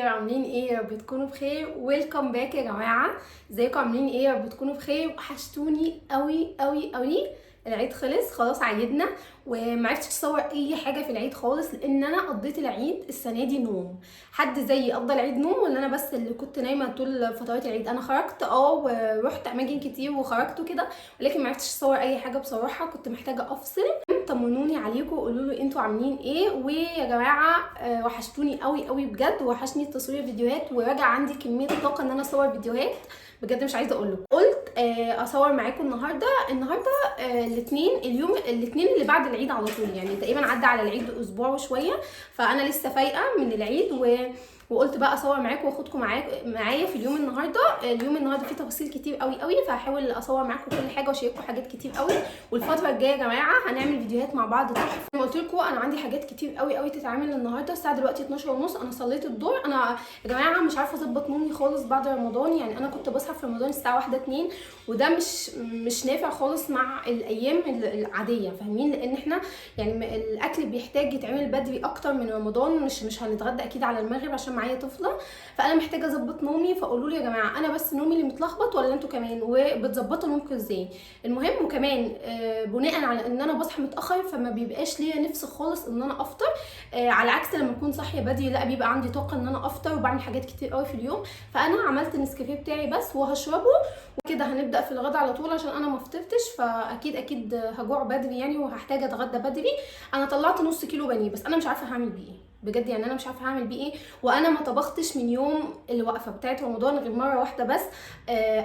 الخير، عاملين ايه؟ يا رب تكونوا بخير. ويلكم باك يا جماعه. ازيكم؟ عاملين ايه؟ يا رب تكونوا بخير. وحشتوني قوي قوي قوي. العيد خلاص عيدنا، ومعرفتش اصور اي حاجه في العيد خالص لان انا قضيت العيد السنه دي نوم. حد زيي قضى العيد نوم ولا انا بس اللي كنت نايمه طول فترات العيد؟ انا خرجت ورحت اماكن كتير وخرجت كده، ولكن معرفتش اصور اي حاجه بصراحه. كنت محتاجه افصل. طمنوني عليكم وقولوا لي انتوا عاملين ايه. ويا جماعه وحشتوني قوي قوي بجد، وحشني تصوير فيديوهات، وراجع عندي كميه طاقه ان انا اصور فيديوهات بجد مش عايزه اقول لكم. قلت اصور معاكم النهارده الاثنين اللي بعد العيد على طول، يعني تقريبا عدى على العيد اسبوع وشويه، فانا لسه فايقه من العيد وقلت بقى اصور معاكم واخدكم معايا في اليوم النهارده فيه تفاصيل كتير قوي قوي، فهحاول اصور معاكم كل حاجه واشارككم حاجات كتير قوي. والفتره الجايه يا جماعه هنعمل فيديوهات مع بعض تحفه. زي ما قلت لكم انا عندي حاجات كتير قوي قوي تتعمل النهارده. الساعه دلوقتي 12:30، انا صليت الظهر. انا يا جماعه مش عارفه اظبط نومي خالص بعد رمضان، يعني انا كنت بصحى في رمضان الساعه 1 2، وده مش نافع خالص مع الايام العاديه، فاهمين؟ لان احنا يعني الاكل بيحتاج يتعمل بدري اكتر من رمضان. مش هنتغدى اكيد على المغرب عشان معايا طفله، فانا محتاجه اظبط نومي. فقولوا لي يا جماعه انا بس نومي اللي متلخبط ولا انتوا كمان؟ وبتظبطوا نومكم ازاي؟ المهم، وكمان بناء على ان انا بصحى متاخر فما بيبقاش ليا نفس خالص ان انا افطر، على عكس لما اكون صاحيه بدري لا بيبقى عندي طاقه ان انا افطر وبعمل حاجات كتير قوي في اليوم. فانا عملت النسكافيه بتاعي بس وهشربه، وكده هنبدا في الغدا على طول عشان انا ما فطرتش، فاكيد هجوع بدري يعني وهحتاج اتغدى بدري. انا طلعت نص كيلو بانيه بس انا مش عارفه هعمل بيه ايه بجد، يعني انا مش عارفه هعمل بيه ايه. وانا ما طبختش من يوم الوقفه بتاعه رمضان غير مره واحده بس،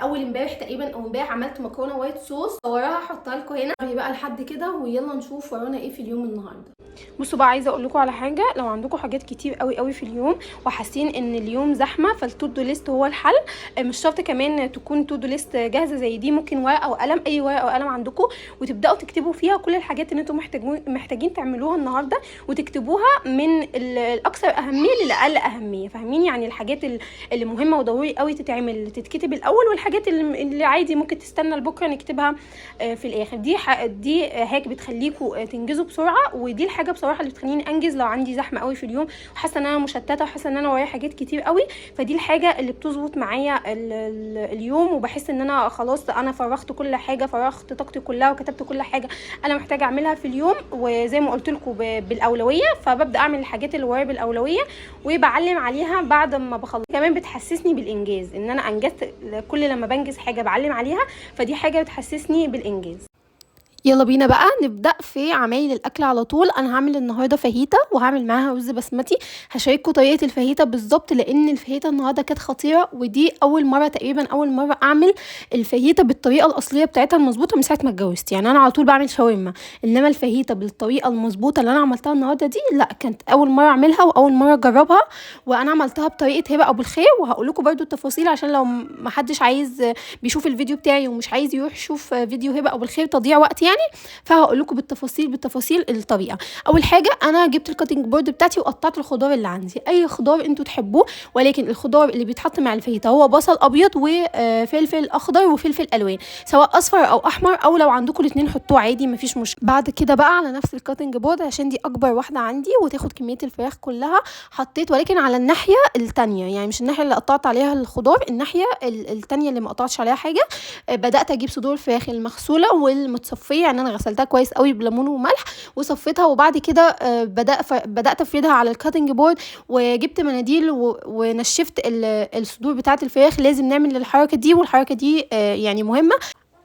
اول امبارح تقريبا او امبارح عملت مكرونه وايت صوص، وراها هحطها لكم هنا بقى لحد كده. ويلا نشوف ورانا ايه في اليوم النهارده. بصوا بقى، عايزه اقول لكم على حاجه. لو عندكم حاجات كتير قوي قوي في اليوم وحاسين ان اليوم زحمه، فالتو دو ليست هو الحل. مش شرط كمان تكون تو دو ليست جاهزه زي دي، ممكن ورقه وقلم، اي ورقه وقلم عندكم، وتبداوا تكتبوا فيها كل الحاجات اللي انتم محتاجين تعملوها النهارده، وتكتبوها من الاكثر اهميه للاقل اهميه، فاهمين؟ يعني الحاجات اللي مهمه وضروري قوي تتكتب الاول، والحاجات اللي عادي ممكن تستنى لبكره نكتبها في الاخر. دي هيك بتخليكم تنجزوا بسرعه، ودي الحاجه بصراحه اللي بتخليني انجز لو عندي زحمه قوي في اليوم وحاسه ان انا مشتته وحاسه ان انا ورايا حاجات كتير قوي. فدي الحاجه اللي بتظبط معايا اليوم، وبحس ان انا خلاص انا فرغت كل حاجه، فرغت طاقتي كلها وكتبت كل حاجه انا محتاجه اعملها في اليوم. وزي ما قلت لكم بالاولويه، فببدا اعمل الحاجات اللي ورايا بالاولويه وبعلم عليها بعد ما بخلص. كمان بتحسسني بالانجاز ان انا انجزت، كل لما بنجز حاجه بعلم عليها، فدي حاجه بتحسسني بالانجاز. يلا بينا بقى نبدا في عمايل الاكل على طول. انا هعمل النهارده فاهيتا وهعمل معاها رز بسمتي. هشارككم طريقه الفاهيتا بالظبط لان الفاهيتا النهارده كانت خطيره، ودي اول مره اعمل الفاهيتا بالطريقه الاصليه بتاعتها المظبوطه من ساعه ما اتجوزت. يعني انا على طول بعمل شاورما، انما الفاهيتا بالطريقه المظبوطه اللي انا عملتها النهارده دي لا، كانت اول مره اعملها واول مره اجربها. وانا عملتها بطريقه هبه ابو الخير، وهقول لكم برده التفاصيل عشان لو ما حدش عايز بيشوف الفيديو بتاعي ومش عايز يروح يشوف فيديو هبه ابو الخير تضييع وقت يعني. فهقول لكم بالتفاصيل الطريقه. اول حاجه انا جبت الكاتنج بورد بتاعتي وقطعت الخضار اللي عندي، اي خضار انتوا تحبوه، ولكن الخضار اللي بيتحط مع الفاهيتا هو بصل ابيض وفلفل اخضر وفلفل الوان، سواء اصفر او احمر، او لو عندكم الاثنين حطوه عادي مفيش مشكله. بعد كده بقى على نفس الكاتنج بورد عشان دي اكبر واحده عندي وتاخد كميه الفراخ كلها، حطيت ولكن على الناحيه الثانيه، يعني مش الناحيه اللي قطعت عليها الخضار، الناحيه الثانيه اللي ما قطعتش عليها حاجه. بدات اجيب صدور الفراخ المغسوله والمتصفيه، يعني انا غسلتها كويس قوي بليمون وملح وصفيتها، وبعد كده بدات افردها على الكاتنج بورد، وجبت مناديل ونشفت الصدور بتاعه الفراخ. لازم نعمل الحركه دي، والحركه دي يعني مهمه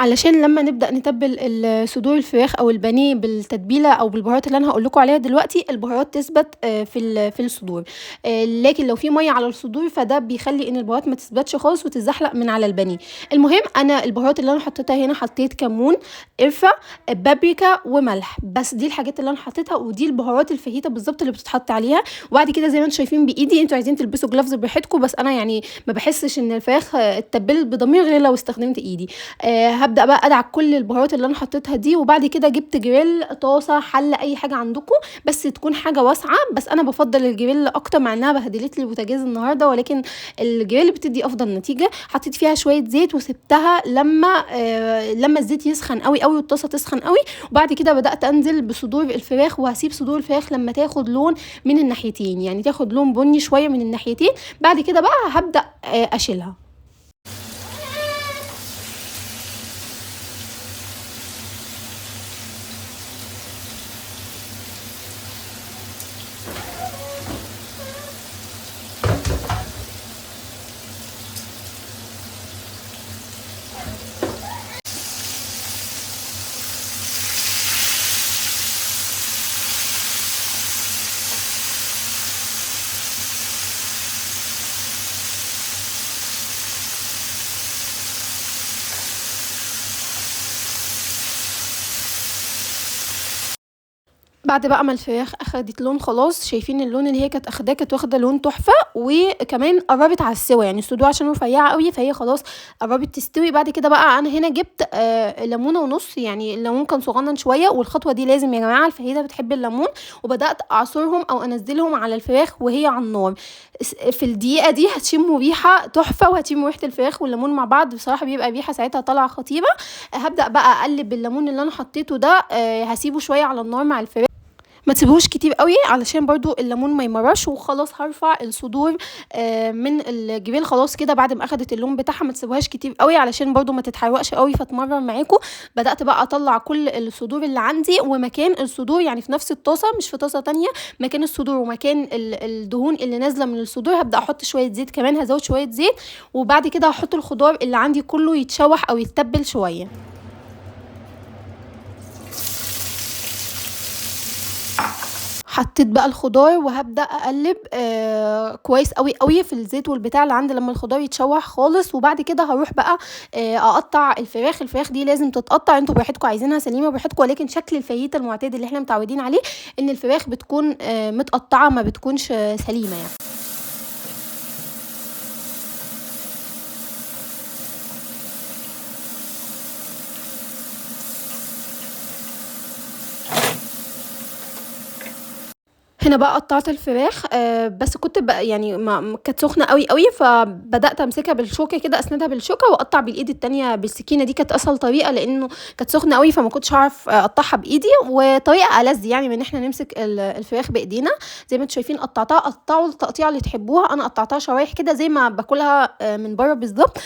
علشان لما نبدا نتبل صدور الفراخ او البانيه بالتتبيله او بالبهارات اللي انا هقول لكم عليها دلوقتي، البهارات تثبت في الصدور. لكن لو في ميه على الصدور فده بيخلي ان البهارات ما تثبتش خالص وتتزحلق من على البانيه. المهم انا البهارات اللي انا حطيتها هنا، حطيت كمون، قرفه، بابريكا وملح، بس دي الحاجات اللي انا حطيتها، ودي البهارات الفاهيتا بالظبط اللي بتتحط عليها. وبعد كده زي ما انتم شايفين بايدي، انتوا عايزين تلبسوا جلافز براحتكم، بس انا يعني ما بحسش ان الفراخ اتبلت بضمير غير لو استخدمت ايدي. هبدا بقى ادعك كل البهارات اللي انا حطيتها دي. وبعد كده جبت جريل، طاسه، حله، اي حاجه عندكم بس تكون حاجه واسعه. بس انا بفضل الجريل اكتر مع انها بهدلت لي البوتاجاز النهارده، ولكن الجريل بتدي افضل نتيجه. حطيت فيها شويه زيت وسبتها لما الزيت يسخن قوي قوي والطاسه تسخن قوي. وبعد كده بدات انزل بصدور الفراخ، وهسيب صدور الفراخ لما تاخد لون من الناحيتين، يعني تاخد لون بني شويه من الناحيتين. بعد كده بقى هبدا اشيلها. بعد بقى ما الفراخ اخدت لون خلاص، شايفين اللون اللي هي كانت اخداه، كانت واخده لون تحفه، وكمان قربت على السوا، يعني الصدور عشان رفيعه قوي فهي خلاص قربت تستوي. بعد كده بقى انا هنا جبت ليمونه ونص، يعني الليمون كان صغنن شويه، والخطوه دي لازم يا جماعه الفهيده بتحب الليمون. وبدات اعصرهم او انزلهم على الفراخ وهي على النار. في الدقيقه دي هتشموا ريحه تحفه، وهتشموا ريحه الفراخ والليمون مع بعض، بصراحه بيبقى ريحه ساعتها طالعه خطيره. هبدا بقى اقلب الليمون اللي انا حطيته ده، هسيبه شويه على النار مع الفراخ، ما تسيبوش كتير قوي علشان برضو الليمون ما يمرش. وخلاص هرفع الصدور من الجبال خلاص كده بعد ما اخدت اللون بتاعها. ما تسيبوهاش كتير قوي علشان برضو ما تتحرقش قوي فتمرر معاكم. بدات بقى اطلع كل الصدور اللي عندي، ومكان الصدور يعني في نفس الطاسه مش في طاسه تانية، مكان الصدور ومكان الدهون اللي نازله من الصدور هبدا احط شويه زيت كمان، هزود شويه زيت. وبعد كده هحط الخضار اللي عندي كله يتشوح او يتبل شويه. حطيت بقى الخضار وهبدا اقلب كويس قوي قوي في الزيت والبتاع اللي عندي لما الخضار يتشوح خالص. وبعد كده هروح بقى اقطع الفراخ دي لازم تتقطع، انتوا براحتكم عايزينها سليمه براحتكم، ولكن شكل الفاهيتا المعتاد اللي احنا متعودين عليه ان الفراخ بتكون متقطعه ما بتكونش سليمه يعني. هنا بقى قطعت الفراخ بس كنت بقى يعني ما كانت سخنه قوي قوي، فبدات امسكها بالشوكه كده، اسندها بالشوكه واقطع بالايد التانية بالسكينه. دي كانت اسهل طريقه لانه كانت سخنه قوي فما كنتش هعرف اقطعها بايدي، وطريقه ألذ يعني من ان احنا نمسك الفراخ بايدينا. زي ما انتم شايفين قطعتها، قطعوا التقطيعه اللي تحبوها، انا قطعتها شرايح كده زي ما باكلها من بره بالظبط.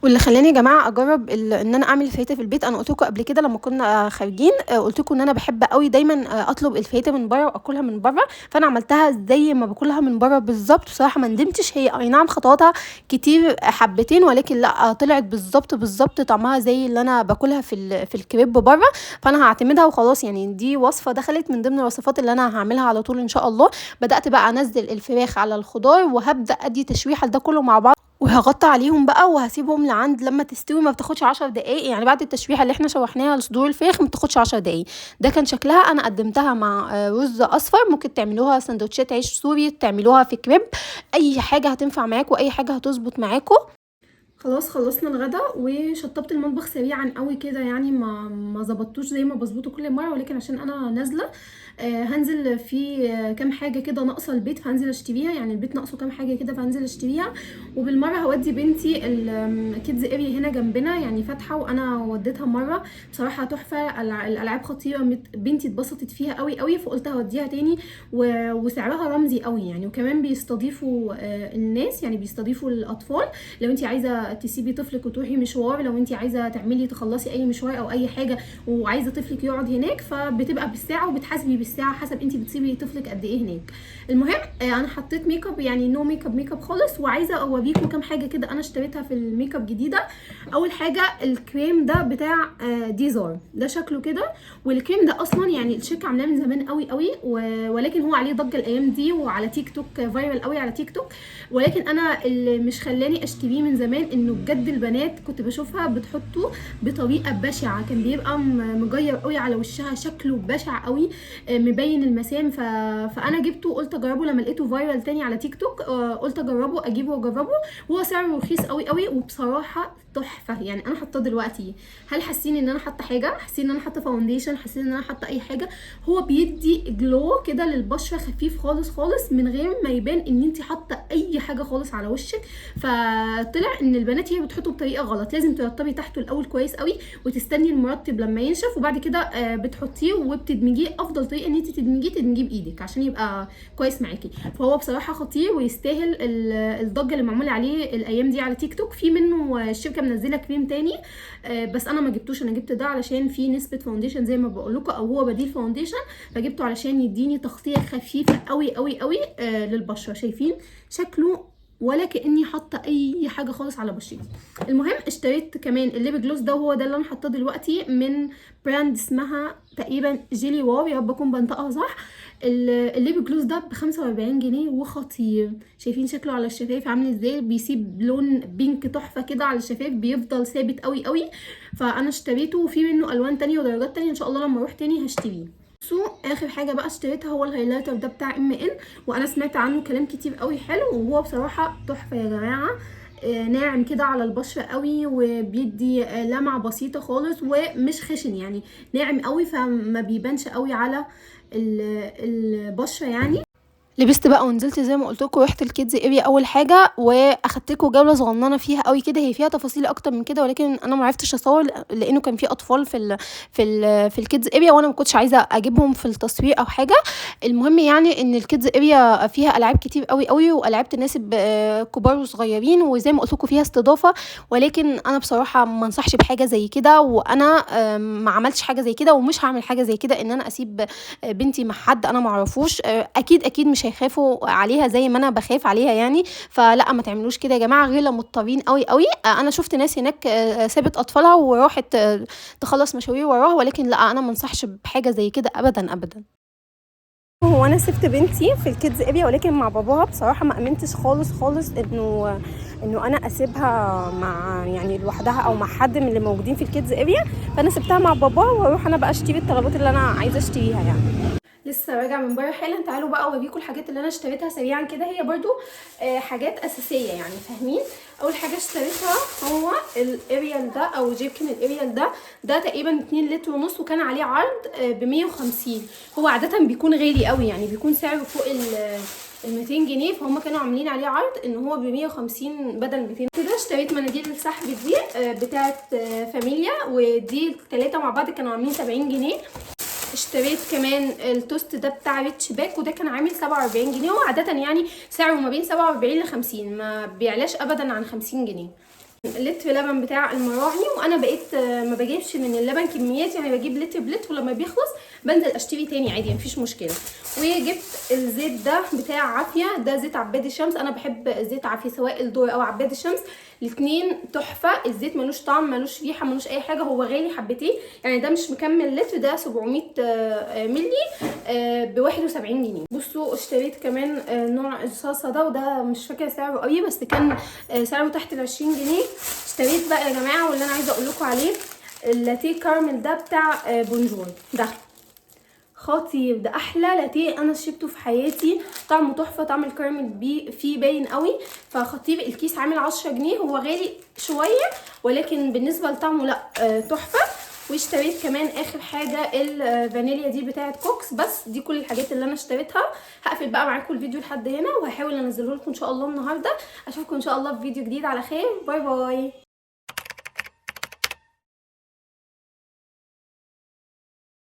واللي خلاني يا جماعه اجرب ان انا اعمل الفاهيتا في البيت، انا قلت لكم قبل كده لما كنا خارجين، قلت لكم ان انا بحب قوي دايما اطلب الفاهيتا من بره واكلها من بره، فانا عملتها زي ما باكلها من بره بالظبط. بصراحه ما ندمتش، هي اي نعم خطواتها كتير حبتين، ولكن لا طلعت بالظبط طعمها زي اللي انا باكلها في الكريب بره. فانا هعتمدها وخلاص، يعني دي وصفه دخلت من ضمن الوصفات اللي انا هعملها على طول ان شاء الله. بدات بقى انزل الفراخ على الخضار وهبدا ادي تشويحه ده كله مع بعض، وهغطي عليهم بقى وهسيبهم لعند لما تستوي. ما بتاخدش 10 دقايق، يعني بعد التشويحه اللي احنا شوحناها لصدور الفراخ ما بتاخدش 10 دقايق. ده كان شكلها. انا قدمتها مع رز اصفر، ممكن تعملوها سندوتشات عيش سوري، تعملوها في كريب، اي حاجه هتنفع معاكم، اي حاجه هتظبط معاكم. خلاص خلصنا الغدا وشطبت المطبخ سريعا قوي كده، يعني ما ظبطتوش زي ما بظبطه كل مره، ولكن عشان انا نازله هنزل في كام حاجه كده ناقصه البيت فهنزل اشتريها، يعني البيت ناقصه كام حاجه كده فهنزل اشتريها. وبالمره هودي بنتي الكيدز اريا هنا جنبنا يعني فاتحه، وانا وديتها مره بصراحه تحفه، الالعاب خطيره، بنتي اتبسطت فيها قوي قوي، فقلت هوديها تاني. وسعرها رمزي قوي يعني، وكمان بيستضيفوا الناس، يعني بيستضيفوا الاطفال. لو انت عايزه تسيبي طفلك وتروحي مشوار، لو انت عايزه تعملي تخلصي اي مشوار او اي حاجه وعايزه طفلك يقعد هناك، فبتبقى بالساعه وبتحاسبي بالساعه حسب انت بتسيبي طفلك قد ايه هناك. المهم انا حطيت ميك اب، يعني نو ميك اب خالص، وعايزه اوريكم كام حاجه كده انا اشتريتها في الميك اب جديده. اول حاجه الكريم ده بتاع ديزار، ده شكله كده، والكريم ده اصلا يعني الشركه عاملاه من زمان قوي قوي، ولكن هو عليه ضجه الايام دي وعلى تيك توك فايرال قوي على تيك توك. ولكن انا اللي مش خلاني اشتريه من زمان انه بجد البنات كنت بشوفها بتحطه بطريقه بشعه، كان بيبقى مجير قوي على وشها، شكله بشع قوي، مبين المسام. فانا جبته، قلت اجربه لما لقيته فايرال تاني على تيك توك. قلت اجربه، اجيبه واجربه. هو سعره رخيص قوي قوي، وبصراحه تحفه. يعني انا حاطاه دلوقتي، هل حاسين ان انا حاطه حاجه؟ حاسين ان انا حاطه فاونديشن؟ حاسين ان انا حاطه اي حاجه؟ هو بيدي جلو كده للبشره، خفيف خالص خالص، من غير ما يبان ان انت حاطه اي حاجه خالص على وشك. فطلع ان البنات هي بتحطه بطريقه غلط. لازم ترطبي تحته الاول كويس قوي، وتستني المرطب لما ينشف، وبعد كده بتحطيه وبتدمجيه. افضل طريقه ان انت تدمجيه بايدك عشان يبقى كويس معاكي. فهو بصراحه خطير ويستاهل الضجه اللي معموله عليه الايام دي على تيك توك. في منه الشركه منزله كريم تاني، بس انا ما جبتوش. انا جبت ده علشان فيه نسبه فاونديشن زي ما بقول لكم، او هو بديل فاونديشن. فجبته علشان يديني تغطيه خفيفه قوي قوي قوي للبشره. شايفين شكله؟ ولا كاني حاطه اي حاجه خالص على بشرتي. المهم اشتريت كمان الليب جلوس ده، وهو ده اللي انا حاطاه دلوقتي، من براند اسمها تقريبا جيلي واو، يا رب اكون بنطقها صح. الليب جلوس ده ب45 جنيه وخطير. شايفين شكله على الشفايف عامل ازاي؟ بيسيب لون بينك تحفه كده على الشفايف، بيفضل ثابت قوي قوي. فانا اشتريته، وفي منه الوان تانية ودرجات تانية. ان شاء الله لما اروح تاني هشتريه. اخر حاجه بقى اشتريتها هو الهايلايتر ده بتاع MN، وانا سمعت عنه كلام كتير قوي حلو، وهو بصراحه تحفه يا جماعه. ناعم كده على البشره قوي، وبيدي لمعه بسيطه خالص، ومش خشن يعني، ناعم قوي، فما بيبانش قوي على البشره يعني. لبست بقى ونزلت زي ما قلت لكم، رحت الكيدز اريا اول حاجه، واخدت لكم جوله صغننه فيها قوي كده. هي فيها تفاصيل اكتر من كده، ولكن انا ما عرفتش اصور لانه كان في اطفال في الكيدز اريا، وانا ما كنتش عايزه اجيبهم في التصوير او حاجه. المهم يعني ان الكيدز اريا فيها العاب كتير قوي قوي، والعاب تناسب كبار وصغيرين، وزي ما قلت لكم فيها استضافه. ولكن انا بصراحه ما انصحش بحاجه زي كده، وانا ما عملتش حاجه زي كده، ومش هعمل حاجه زي كده، ان انا اسيب بنتي مع حد انا ما اعرفوش. اكيد مش هيخافوا عليها زي ما انا بخاف عليها يعني. فلا، ما تعملوش كده يا جماعه غير لو مضطرين قوي قوي. انا شفت ناس هناك سابت اطفالها وراحت تخلص مشاوير وراها، ولكن لا، انا ما انصحش بحاجه زي كده ابدا ابدا. هو انا سبت بنتي في الكيدز اريا، ولكن مع باباها بصراحه ما امنتش خالص خالص انه انا اسيبها مع يعني لوحدها او مع حد من اللي موجودين في الكيدز اريا. فانا سبتها مع باباها، واروح انا بقى اشتري الطلبات اللي انا عايزه اشتريها يعني. لسه راجعه من بره حالا. تعالوا بقى اوريكم الحاجات اللي انا اشتريتها سريعا كده. هي برضو حاجات اساسيه يعني، فاهمين؟ اول حاجه اشتريتها هو الاريال ده، او جيركن الاريال ده تقريبا 2 لتر ونص، وكان عليه عرض ب150. هو عاده بيكون غالي قوي يعني، بيكون سعره فوق ال 200 جنيه، فهم كانوا عاملين عليه عرض ان هو ب150 بدل 200 كده. اشتريت مناديل السحب دي بتاعه فاميليا، ودي الثلاثه مع بعض كانوا عاملين 70 جنيه. اشتريت كمان التوست ده بتاع ريتش باك، وده كان عامل 47 جنيه. هو عاده يعني سعره ما بين 47 ل 50، ما بيعلاش ابدا عن 50 جنيه. لتر لبن بتاع المراعي، وانا بقيت ما بجيبش من اللبن كميات يعني، بجيب لتر بلتر، ولما بيخلص بنزل اشتري تاني عادي، مفيش مشكله. وجبت الزيت ده بتاع عافيه، ده زيت عباد الشمس. انا بحب زيت عافيه سواء الدور او عباد الشمس، الاثنين تحفه. الزيت ملوش طعم، ملوش ريحه، ملوش اي حاجه. هو غالي حبتين يعني، ده مش مكمل لتر، ده 700 مللي ب 71 جنيه. بصوا اشتريت كمان نوع الصلصه ده، وده مش فاكره سعره قوي، بس كان سعره تحت ال 20 جنيه. اشتريت بقى يا جماعه، واللي انا عايزه اقول لكم عليه، اللاتيه كارمل ده بتاع بونجور. ده خطير، ده احلى لاتيه انا شربته في حياتي. طعمه تحفه، طعم الكارمل فيه باين قوي، فخطير. الكيس عامل 10 جنيه، هو غالي شويه، ولكن بالنسبه لطعمه لا تحفه. واشتريت كمان اخر حاجه الفانيليا دي بتاعه كوكس. بس دي كل الحاجات اللي انا اشتريتها. هقفل بقى معاكم الفيديو لحد هنا، وهحاول انزله لكم ان شاء الله النهارده. اشوفكم ان شاء الله في فيديو جديد على خير. باي باي.